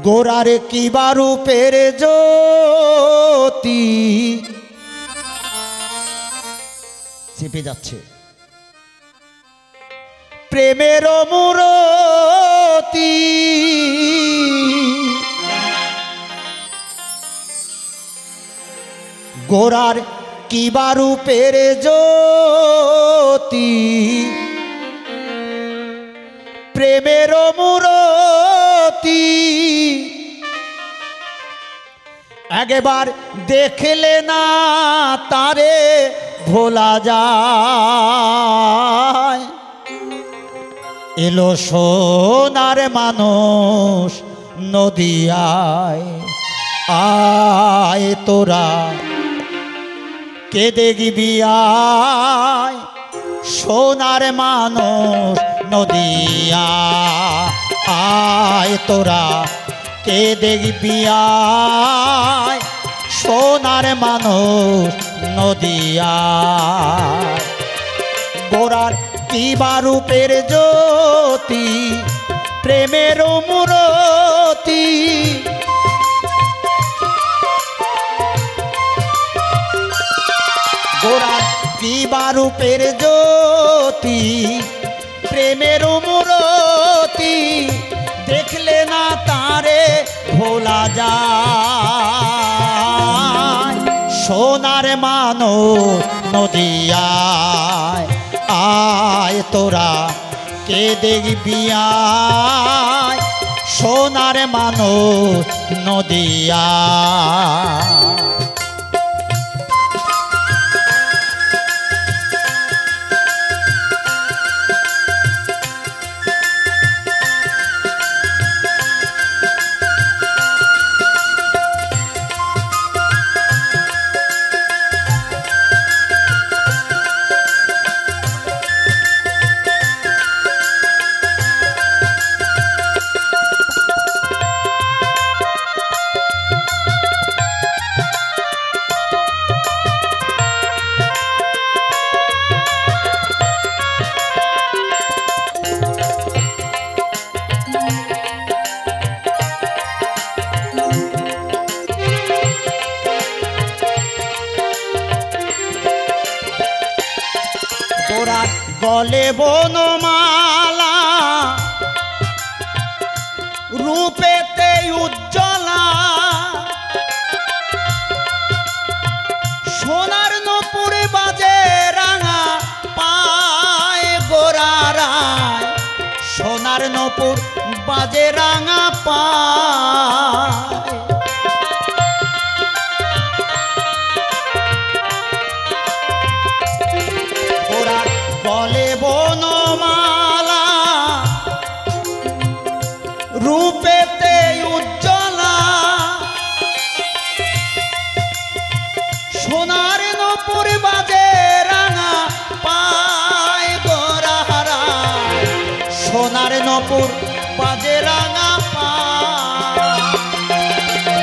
গোরারে কিবা রূপের জ্যোতি চেপে যাচ্ছে, প্রেমের মূরতি গোরার কিবা রূপের জ্যোতি, প্রেমের মূরতি একবার দেখলে না তারে ভোলা যায়। এলো সোনার মানুষ নদিয়ায়, আয় তোরা কে দেখবি আয়, সোনার মানুষ নদিয়া আয় তোরা কে দেখবি আয়, সোনার মানুষ নদিয়া। গোরার কিবা রূপের জ্যোতি, প্রেমের মূরতি গোরার কিবা রূপের জ্যোতি, প্রেমের মূরতি দেখলে না তারে ভোলা যায়। সোনার মানুষ নদিয়ায়, আয় তোরা কে দেখবি আয়, সোনার মানুষ নদিয়ায়। গোরার গলে বনমালা, রূপেতে উজ্জ্বলা, সোনার নূপুর বাজে রাঙা পায় গোরারায়, সোনার নূপুর বাজে রাঙা পায়। গলে বনমালা, রূপেতে উজ্জ্বলা, সোনার নূপুর বাজে রাঙা পায় গোরাহারা, সোনার নূপুর বাজে রাঙা পায়।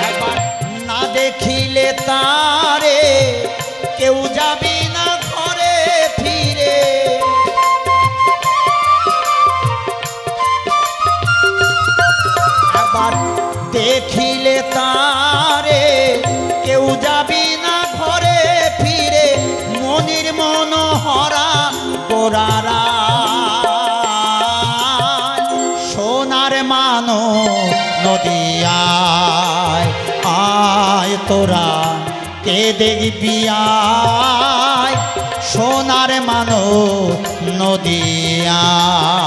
একবার না দেখিলে তারে কেউ যাবি না ঘরে ফিরে, একবার দেখিলে তারে কেউ যাবি না ঘরে ফিরে, মনির মনোহরা গোরারা সোনার মানুষ নদিয়ায়, আয় তোরা কে দেখবি আয়, সোনার মানুষ নদিয়ায়।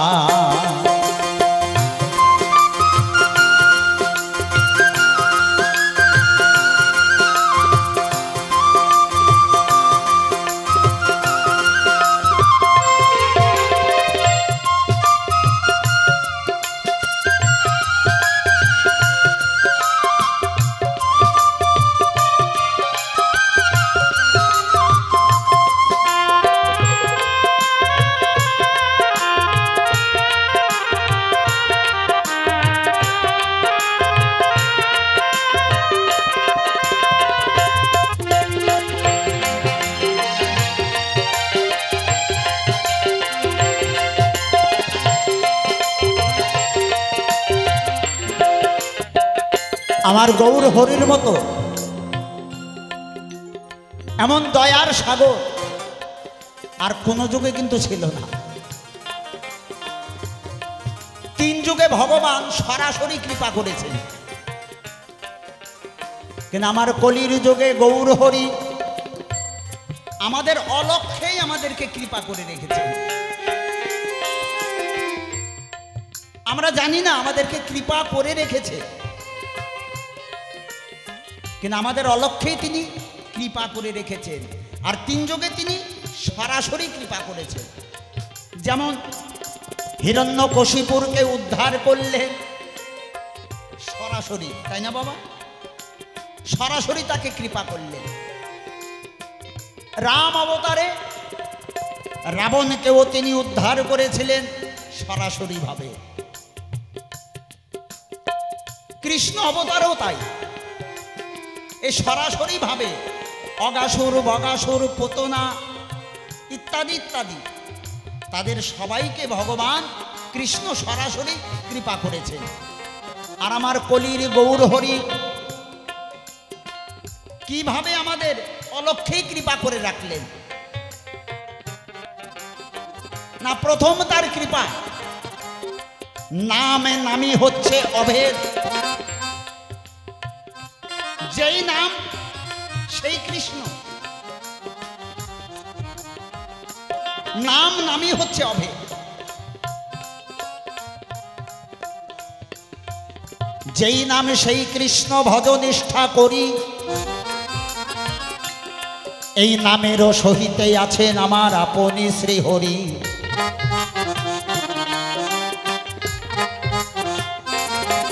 আমার গৌর হরির মতো এমন দয়ার সাগর আর কোন যুগে কিন্তু ছিল না। 3 যুগে ভগবান সরাসরি কৃপা করেছেন, কিন্তু আমার কলির যুগে গৌর হরি আমাদের অলক্ষ্যেই আমাদেরকে কৃপা করে রেখেছেন। আমরা জানি না আমাদেরকে কৃপা করে রেখেছে, কিন্তু আমাদের অলক্ষ্যেই তিনি কৃপা করে রেখেছেন। আর 3 যুগে তিনি সরাসরি কৃপা করেছেন। যেমন হিরণ্যকশিপুরকে উদ্ধার করলেন সরাসরি, তাই না বাবা? সরাসরি তাকে কৃপা করলেন। রাম অবতারে রাবণকেও তিনি উদ্ধার করেছিলেন সরাসরি ভাবে। কৃষ্ণ অবতারেও তাই, এই সরাসরি ভাবে অগাসুর বগাসুর পুতনা ইত্যাদি ইত্যাদি তাদের সবাইকে ভগবান কৃষ্ণ সরাসরি কৃপা করেছেন। আর আমার কলির গৌর হরি কিভাবে আমাদের অলক্ষ্যেই কৃপা করে রাখলেন না? প্রথম তার কৃপা, নামে নামই হচ্ছে অভেদ। যেই নাম সেই কৃষ্ণ, নাম নামই হচ্ছে অভেদ। যেই নাম সেই কৃষ্ণ ভজ নিষ্ঠা করি, এই নামেরও সহিতে আছেন আমার আপনি শ্রী হরি।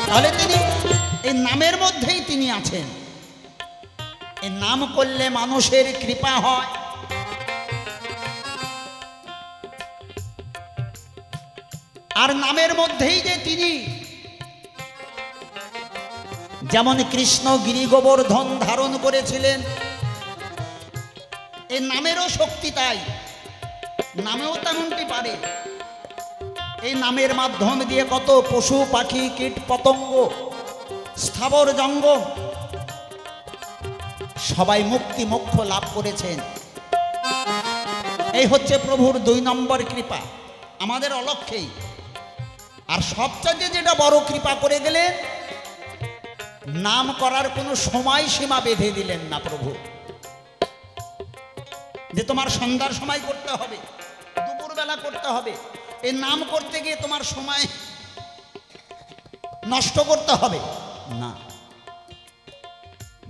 তাহলে তিনি এই নামের মধ্যেই তিনি আছেন। এই নাম করলে মানুষের কৃপা হয়। আর নামের মধ্যেই যে তিনি, যেমন কৃষ্ণ গিরি গোবর্ধন ধারণ করেছিলেন, এই নামেরও শক্তি তাই, নামেও তেমনটি পারে। এই নামের মাধ্যম দিয়ে কত পশু পাখি কীট পতঙ্গ স্থাবর জঙ্গম সবাই মুক্তি মোক্ষ লাভ করেছেন। এই হচ্ছে প্রভুর 2 নম্বর কৃপা আমাদের অলক্ষ্যেই। আর সবচেয়ে যেটা বড় কৃপা করে গেলেন, নাম করার কোনো সময় সীমা বেঁধে দিলেন না প্রভু, যে তোমার সন্ধ্যার সময় করতে হবে, দুপুরবেলা করতে হবে। এই নাম করতে গিয়ে তোমার সময় নষ্ট করতে হবে না,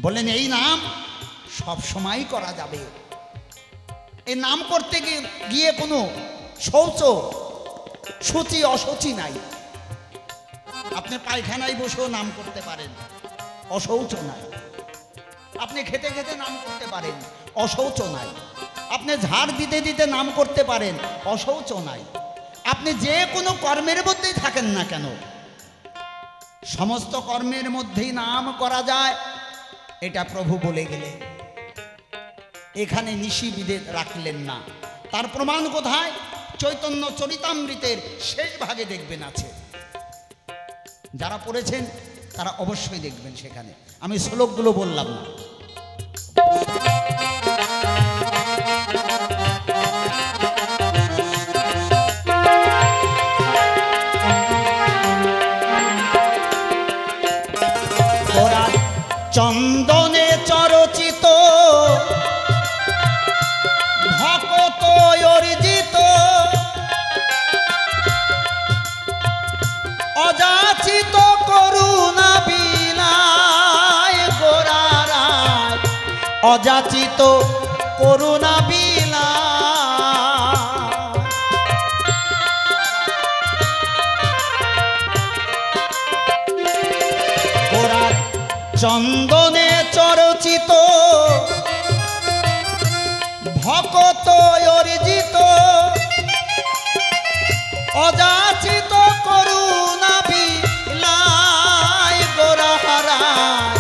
বলেন এই নাম সব সময় করা যাবে। এই নাম করতে গিয়ে কোনো শৌচ সূচি অসুচি নাই। আপনি পায়খানায় বসেও নাম করতে পারেন, অশৌচ নাই। আপনি খেতে খেতে নাম করতে পারেন, অশৌচ নাই। আপনি ঝাড় দিতে দিতে নাম করতে পারেন, অশৌচ নাই। আপনি যে কোনো কর্মের মধ্যেই থাকেন না কেন, সমস্ত কর্মের মধ্যেই নাম করা যায়, এটা প্রভু বলে গেলেন। এখানে নিশি বিধে রাখলেন না। তার প্রমাণ কোথায়? চৈতন্য চরিতামৃতের শেষ ভাগে দেখবেন আছে। যারা পড়েছেন তারা অবশ্যই দেখবেন সেখানে। আমি শ্লোকগুলো বললাম না। চন্দনে চরচিত ভকত অর্জিত অযাচিত করুণা বিলায় গোরারায়, অযাচিত করুণা বিলায়। গোরার চন্দনে চরচিত ভকত অর্জিত অযাচিত করুণা বিলায় গোরাহারায়,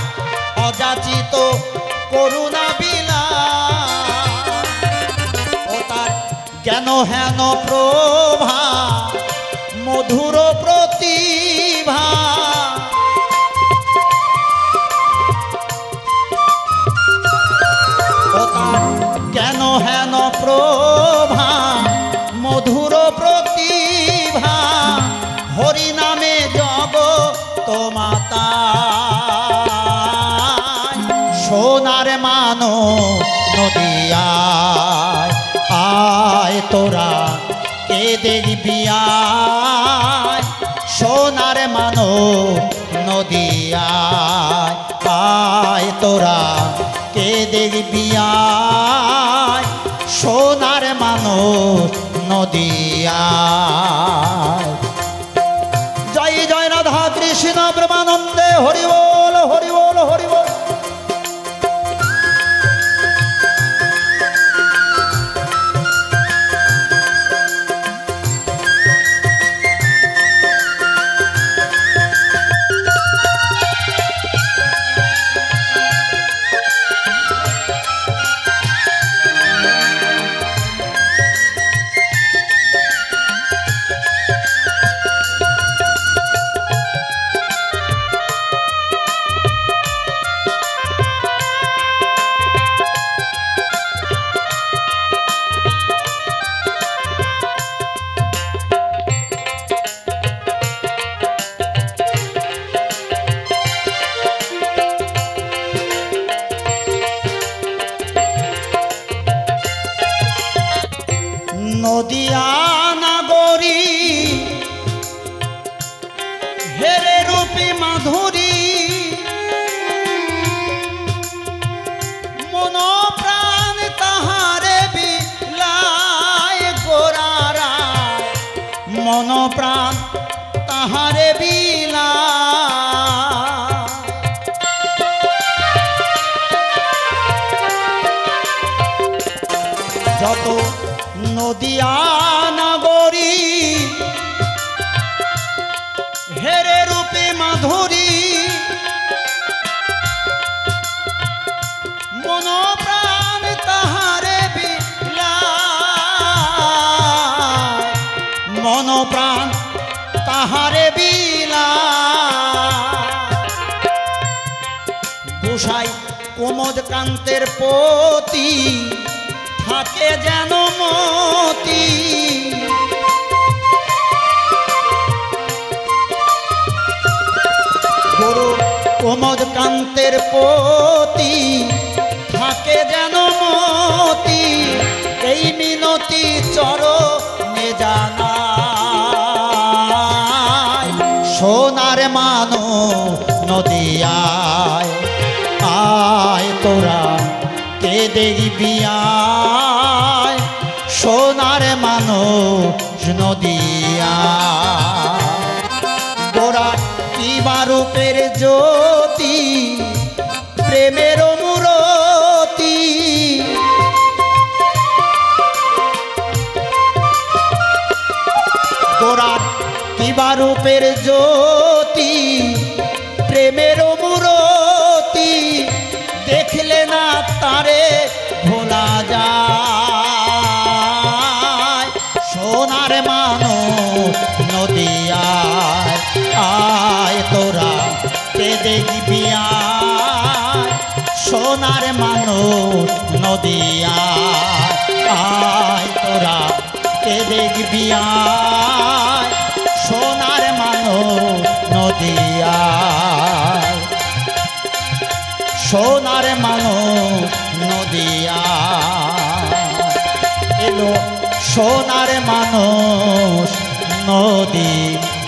অযাচিত করুণা বিলায়। ও তার জ্ঞান হেন প্রভা মধুর প্রতিভা, মাতা সোনার মানো নদিয়ায় আয় তোরা কে দেখবি আয় সোনার মানো নদিয়ায় আয় তোরা কে দেখবি আয় সোনার মানো নদিয়ায়। জয় জয় রাধা কৃষ্ণ প্রেমানন্দে হরি বল হরি বল হরি বল। নদিয়া নাগরী হেরে রূপী মাধুরী মন প্রাণ তাহারে বিলায় গোরারা মন প্রাণ তাহারে বিলায়। যত নদিয়া নাগরী হেরে রূপে মাধুরী মন প্রাণ তাহারে বিলায় মন প্রাণ তাহারে বিলায়। গোসাই কোমদ কান্তের পতি থাকে যেন মতি গুরু কোমদ কান্তের পতি থাকে যেন মতি এই মিনতি চরণে জানাই সোনার মানো নদিয়ায় আয় তোরা কে দেখবি আয় সোনার মানুষ নদিয়ায়। গোরা কিবা রূপের জ্যোতি প্রেমের মূরতি গোরা কিবা রূপের জ্যোতি প্রেমের মূরতি দেখলে না তারে ভোলা যায় সোনার মানুষ নদিয়ায় আয় তোরা কে দেখবি আয় সোনার মানুষ নদিয়ায় আয় তোরা কে দেখবি আয় সোনার মানুষ নদিয়ায় সোনার মানুষ নদিয়ায় এলো সোনার মানুষ নদিয়ায়।